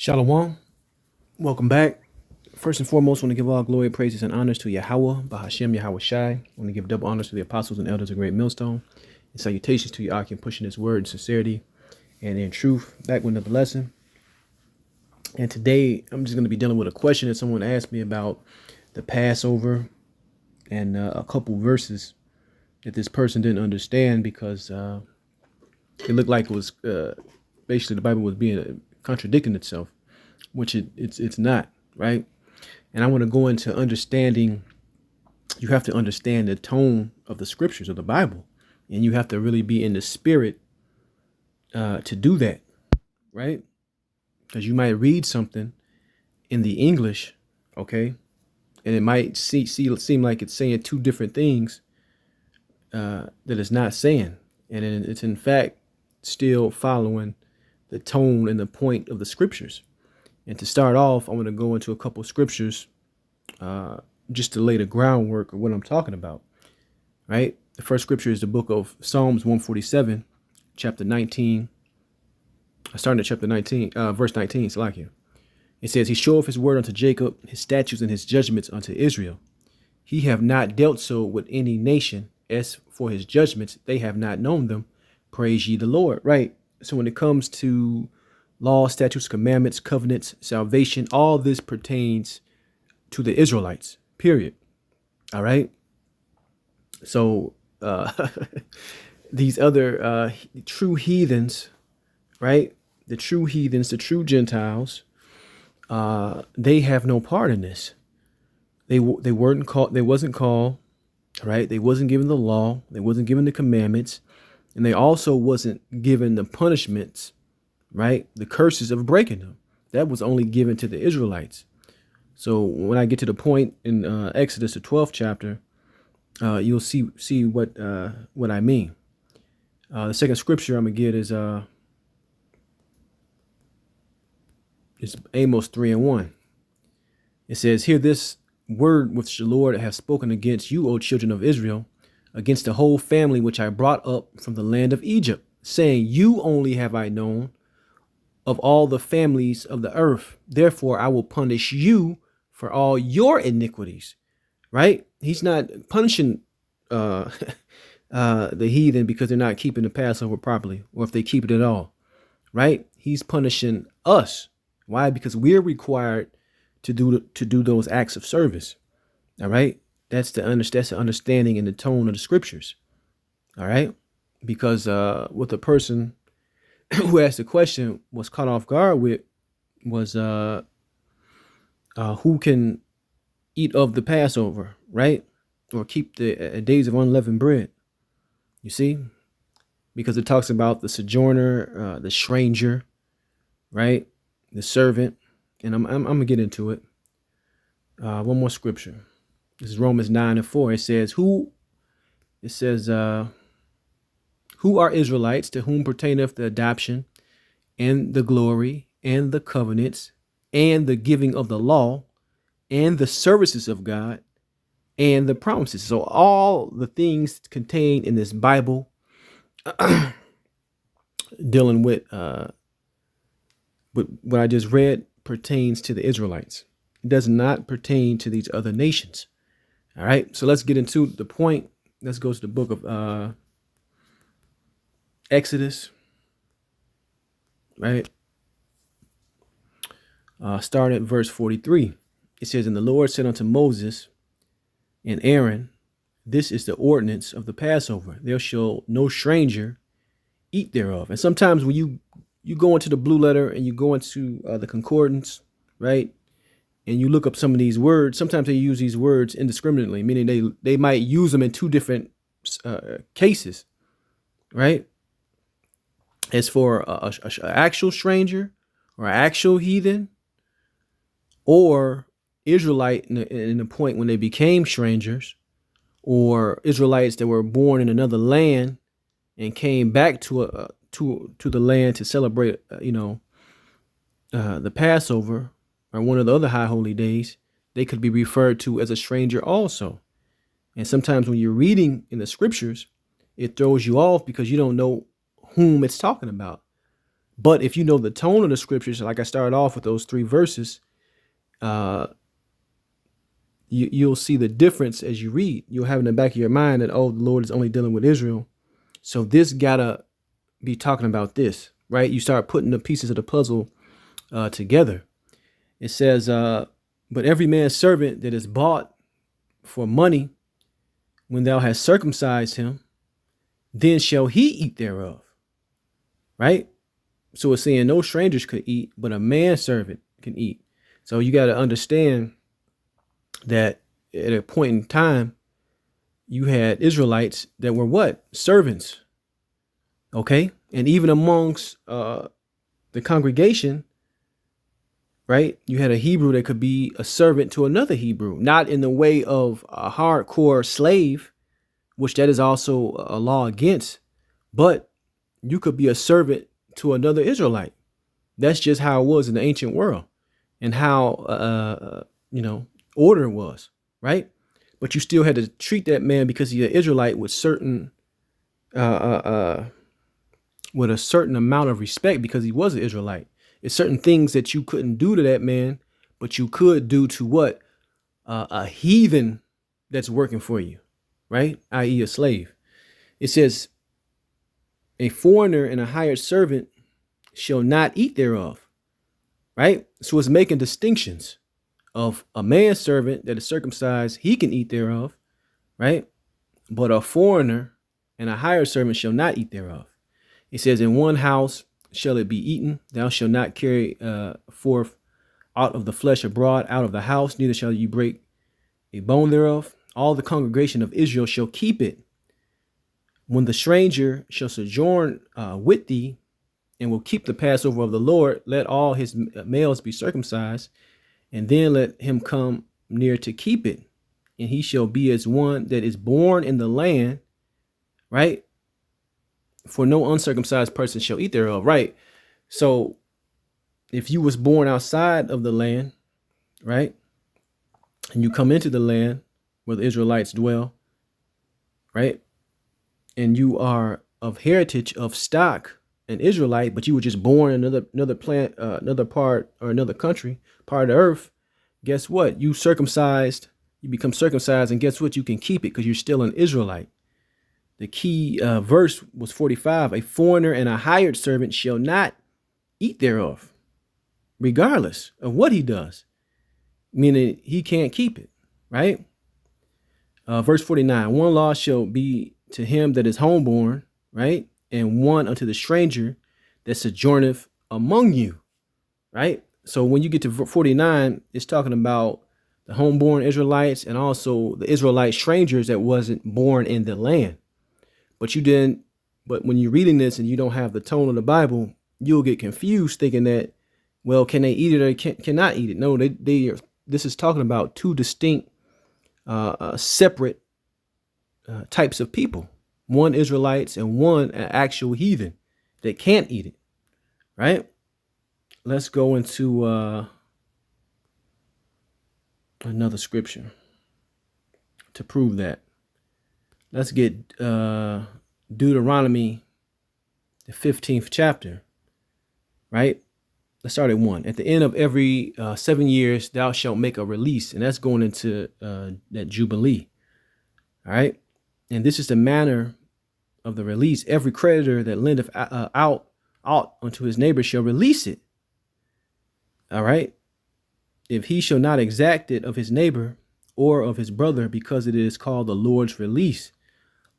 Shalom. Welcome back. First and foremost, I want to give all glory, praises, and honors to Yahweh, Bahashem Yahweh Shai. I want to give double honors to the apostles and elders of Great Millstone. And salutations to Yakin pushing his word in sincerity and in truth. Back with another lesson. And today, I'm just going to be dealing with a question that someone asked me about the Passover and a couple verses that this person didn't understand because it looked like it was basically the Bible was being contradicting itself, which it's not, right? And I want to go into understanding. You have to understand the tone of the scriptures of the Bible, and you have to really be in the spirit to do that, right? Because you might read something in the English, okay, and it might seem like it's saying two different things that it's not saying, and it's in fact still following the tone and the point of the scriptures. And to start off, I want to go into a couple scriptures just to lay the groundwork of what I'm talking about, right? The first scripture is the book of Psalms 147, chapter 19. Starting at chapter 19, verse 19, Salakia. It says, He showeth his word unto Jacob, his statutes and his judgments unto Israel. He have not dealt so with any nation. As for his judgments, they have not known them. Praise ye the Lord, right? So when it comes to law, statutes, commandments, covenants, salvation, all this pertains to the Israelites, period. All right. So these other true heathens, right? The true heathens, the true Gentiles, they have no part in this. They weren't called. They wasn't called, right? They wasn't given the law. They wasn't given the commandments, and they also wasn't given the punishments, right? The curses of breaking them. That was only given to the Israelites. So when I get to the point in Exodus, the 12th chapter, you'll see what I mean. The second scripture I'm gonna get is Amos 3:1. It says, Hear this word which the Lord hath spoken against you, O children of Israel, against the whole family which I brought up from the land of Egypt, saying, You only have I known of all the families of the earth. Therefore, I will punish you for all your iniquities. Right? He's not punishing the heathen because they're not keeping the Passover properly, or if they keep it at all. Right? He's punishing us. Why? Because we're required to do those acts of service. All right. That's the understanding and the tone of the scriptures. All right. Because what the person who asked the question was caught off guard with was who can eat of the Passover, right? Or keep the days of unleavened bread. You see? Because it talks about the sojourner, the stranger, right? The servant. And I'm gonna get into it. One more scripture. This is Romans 9:4. It says, Who are Israelites, to whom pertaineth the adoption and the glory and the covenants and the giving of the law and the services of God and the promises. So all the things contained in this Bible dealing with what I just read pertains to the Israelites. It does not pertain to these other nations. All right. So let's get into the point. Let's go to the book of Exodus. Right. Start at verse 43. It says, And the Lord said unto Moses and Aaron, This is the ordinance of the Passover. There shall no stranger eat thereof. And sometimes when you go into the blue letter and you go into the concordance, right? And you look up some of these words, sometimes they use these words indiscriminately, meaning they might use them in two different cases, right? As for an actual stranger or actual heathen or Israelite in the point when they became strangers, or Israelites that were born in another land and came back to the land to celebrate, the Passover or one of the other high holy days, they could be referred to as a stranger also. And sometimes when you're reading in the scriptures, it throws you off because you don't know whom it's talking about. But if you know the tone of the scriptures, like I started off with those 3 verses, you'll see the difference as you read. You'll have in the back of your mind that, oh, the Lord is only dealing with Israel. So this gotta be talking about this, right? You start putting the pieces of the puzzle together. It says, but every man's servant that is bought for money, when thou hast circumcised him, then shall he eat thereof, right? So it's saying no strangers could eat, but a manservant can eat. So you got to understand that at a point in time, you had Israelites that were what? Servants. Okay. And even amongst the congregation, right, you had a Hebrew that could be a servant to another Hebrew, not in the way of a hardcore slave, which that is also a law against, but you could be a servant to another Israelite. That's just how it was in the ancient world and how, order was, right? But you still had to treat that man because he's an Israelite with with a certain amount of respect because he was an Israelite. It's certain things that you couldn't do to that man, but you could do to what? A heathen that's working for you, right? I.e. a slave. It says, a foreigner and a hired servant shall not eat thereof, right? So it's making distinctions of a manservant that is circumcised, he can eat thereof, right? But a foreigner and a hired servant shall not eat thereof. It says, in one house shall it be eaten. Thou shalt not carry forth out of the flesh abroad, out of the house, neither shall you break a bone thereof. All the congregation of Israel shall keep it. When the stranger shall sojourn with thee, and will keep the Passover of the Lord, let all his males be circumcised, and then let him come near to keep it. And he shall be as one that is born in the land, right? For no uncircumcised person shall eat thereof, right? So if you was born outside of the land, right, and you come into the land where the Israelites dwell, right, and you are of heritage of stock, an Israelite, but you were just born in another plant, another part or another country, part of the earth, guess what? You become circumcised, and guess what? You can keep it because you're still an Israelite. The key verse was 45. A foreigner and a hired servant shall not eat thereof, regardless of what he does, meaning he can't keep it, right? Verse 49, one law shall be to him that is homeborn, right? And one unto the stranger that sojourneth among you, right? So when you get to 49, it's talking about the homeborn Israelites and also the Israelite strangers that wasn't born in the land. But when you're reading this and you don't have the tone of the Bible, you'll get confused thinking that, well, can they eat it or cannot eat it? No, this is talking about 2 distinct, separate types of people. One Israelites and one actual heathen that can't eat it, right? Let's go into another scripture to prove that. Let's get Deuteronomy, the 15th chapter, right? Let's start at 1. At the end of every 7 years, thou shalt make a release. And that's going into that Jubilee, all right? And this is the manner of the release. Every creditor that lendeth out unto his neighbor shall release it, all right? If he shall not exact it of his neighbor or of his brother, because it is called the Lord's release.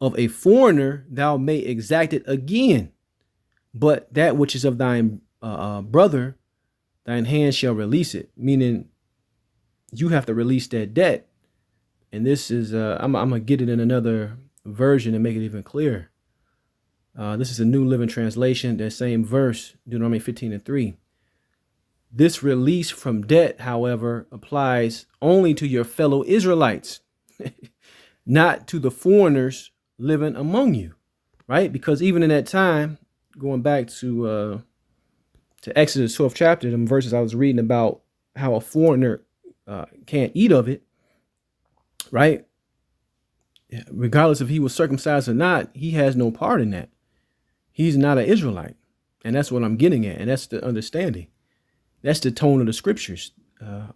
Of a foreigner thou may exact it again, but that which is of thine brother, thine hand shall release it. Meaning you have to release that debt. And this is, I'm gonna get it in another version and make it even clearer. This is a New Living Translation, that same verse, Deuteronomy 15:3. This release from debt, however, applies only to your fellow Israelites, not to the foreigners living among you, right? Because even in that time, going back to Exodus 12th chapter, them verses I was reading about how a foreigner can't eat of it, right? Regardless if he was circumcised or not, he has no part in that. He's not an Israelite. And that's what I'm getting at. And that's the understanding. That's the tone of the scriptures.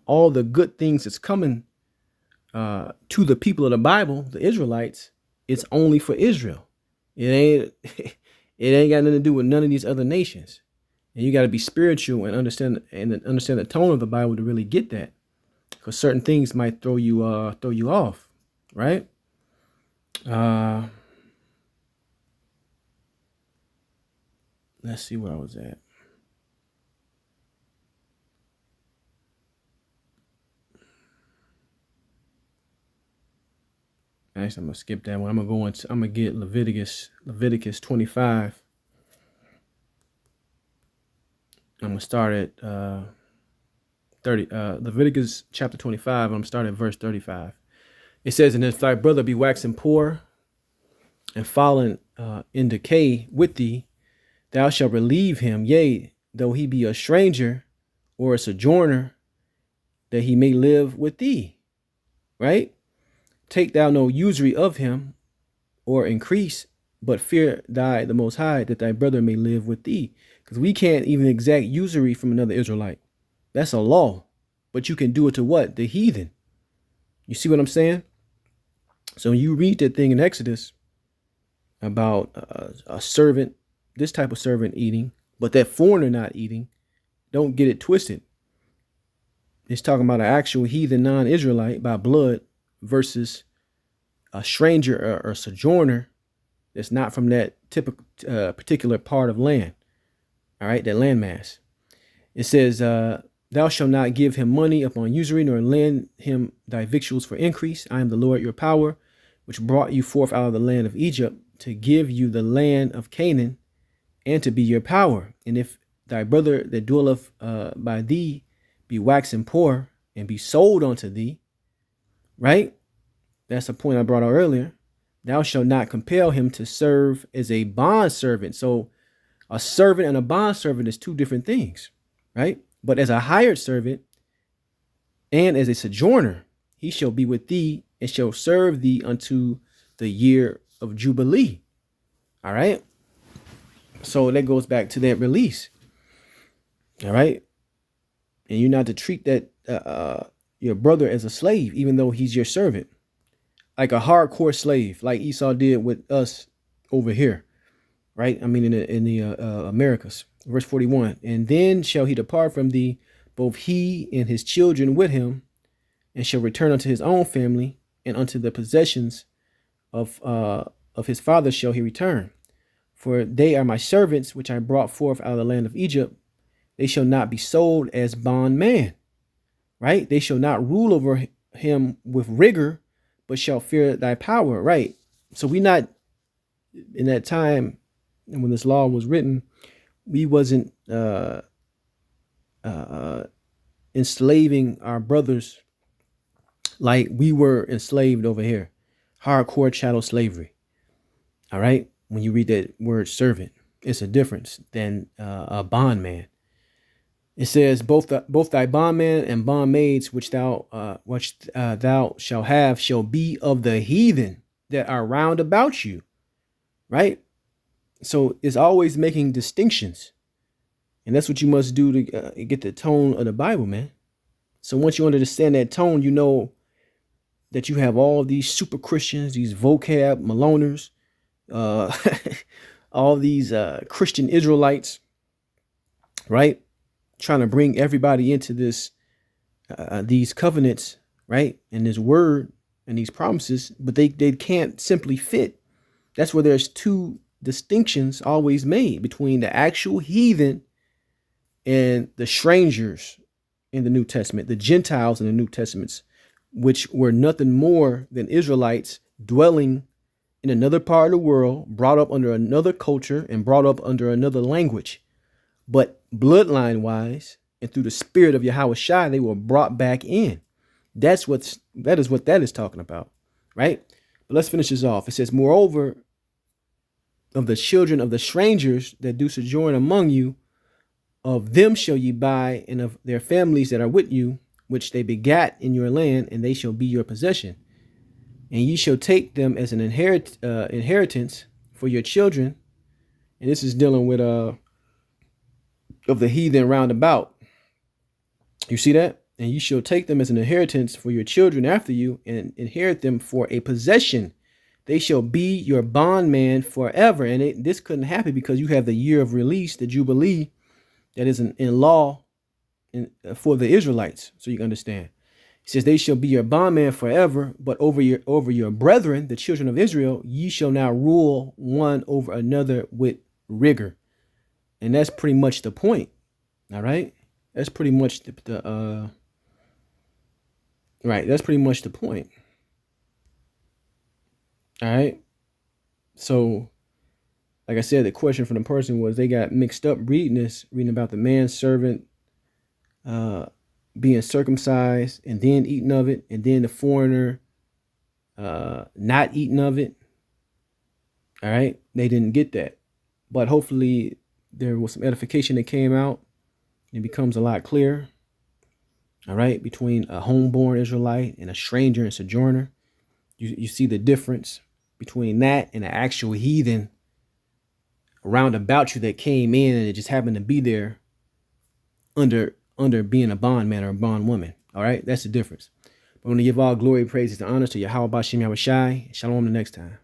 All the good things that's coming to the people of the Bible, the Israelites, it's only for Israel. It ain't it ain't got nothing to do with none of these other nations. And you got to be spiritual and understand the tone of the Bible to really get that. Because certain things might throw you off, right? Let's see where I was at. Actually, I'm gonna skip that one. I'm gonna get Leviticus 25. I'm gonna start at 30. Leviticus chapter 25. I'm starting at verse 35. It says, "And if thy brother be waxing poor and fallen in decay with thee, thou shalt relieve him, yea, though he be a stranger or a sojourner, that he may live with thee." Right? "Take thou no usury of him, or increase, but fear thy the Most High, that thy brother may live with thee." Because we can't even exact usury from another Israelite. That's a law. But you can do it to what? The heathen. You see what I'm saying? So when you read that thing in Exodus about a servant, this type of servant eating, but that foreigner not eating, don't get it twisted. It's talking about an actual heathen non-Israelite by blood versus a stranger or sojourner that's not from that typical particular part of land. All right, that landmass. It says, "Thou shalt not give him money upon usury, nor lend him thy victuals for increase. I am the Lord your power, which brought you forth out of the land of Egypt, to give you the land of Canaan, and to be your power. And if thy brother that dwelleth by thee be waxen poor, and be sold unto thee," right? That's a point I brought out earlier. "Thou shalt not compel him to serve as a bond servant." So a servant and a bond servant is two different things, right? "But as a hired servant and as a sojourner, he shall be with thee and shall serve thee unto the year of Jubilee." All right. So that goes back to that release. All right. And you're not to treat that your brother as a slave, even though he's your servant, like a hardcore slave, like Esau did with us over here. Right. I mean, in the Americas. Verse 41. "And then shall he depart from thee, both he and his children with him, and shall return unto his own family, and unto the possessions of his father shall he return. For they are my servants, which I brought forth out of the land of Egypt. They shall not be sold as bondman." Right? "They shall not rule over him with rigor, but shall fear thy power." Right? So we not, in that time, and when this law was written, we wasn't enslaving our brothers like we were enslaved over here. Hardcore chattel slavery. All right. When you read that word servant, it's a difference than a bondman. It says, both thy bondman and bondmaids which thou shalt have shall be of the heathen that are round about you. Right? So it's always making distinctions. And that's what you must do to get the tone of the Bible, man. So once you understand that tone, you know that you have all these super Christians, these vocab Maloners, all these Christian Israelites, right? Trying to bring everybody into this, these covenants, right? And this word and these promises, but they can't simply fit. That's where there's two distinctions always made between the actual heathen and the strangers in the New Testament, the Gentiles in the New Testaments, which were nothing more than Israelites dwelling in another part of the world, brought up under another culture and brought up under another language. But bloodline wise and through the spirit of Yahweh Shai, they were brought back in. That is what that is talking about, right? But let's finish this off. It says, "Moreover, of the children of the strangers that do sojourn among you, of them shall ye buy, and of their families that are with you, which they begat in your land, and they shall be your possession. And ye shall take them as an inheritance for your children." And this is dealing with of the heathen round about. You see that? And you shall take them as an inheritance for your children after you, and inherit them for a possession. They shall be your bondman forever. And this couldn't happen because you have the year of release, the Jubilee, that is in law for the Israelites. So you can understand. He says, they shall be your bondman forever, but over your brethren, the children of Israel, ye shall now rule one over another with rigor. And that's pretty much the point. All right. That's pretty much right. That's pretty much the point. All right. So, like I said, the question from the person was they got mixed up reading about the manservant being circumcised and then eating of it, and then the foreigner not eating of it. All right. They didn't get that. But hopefully there was some edification that came out. It becomes a lot clearer. All right. Between a homeborn Israelite and a stranger and sojourner. You see the difference between that and an actual heathen around about you that came in and it just happened to be there under being a bondman or a bondwoman. All right. That's the difference. But I want to give all glory, praises, and honors to Yahweh Bashem Yahweh Shai. Shalom the next time.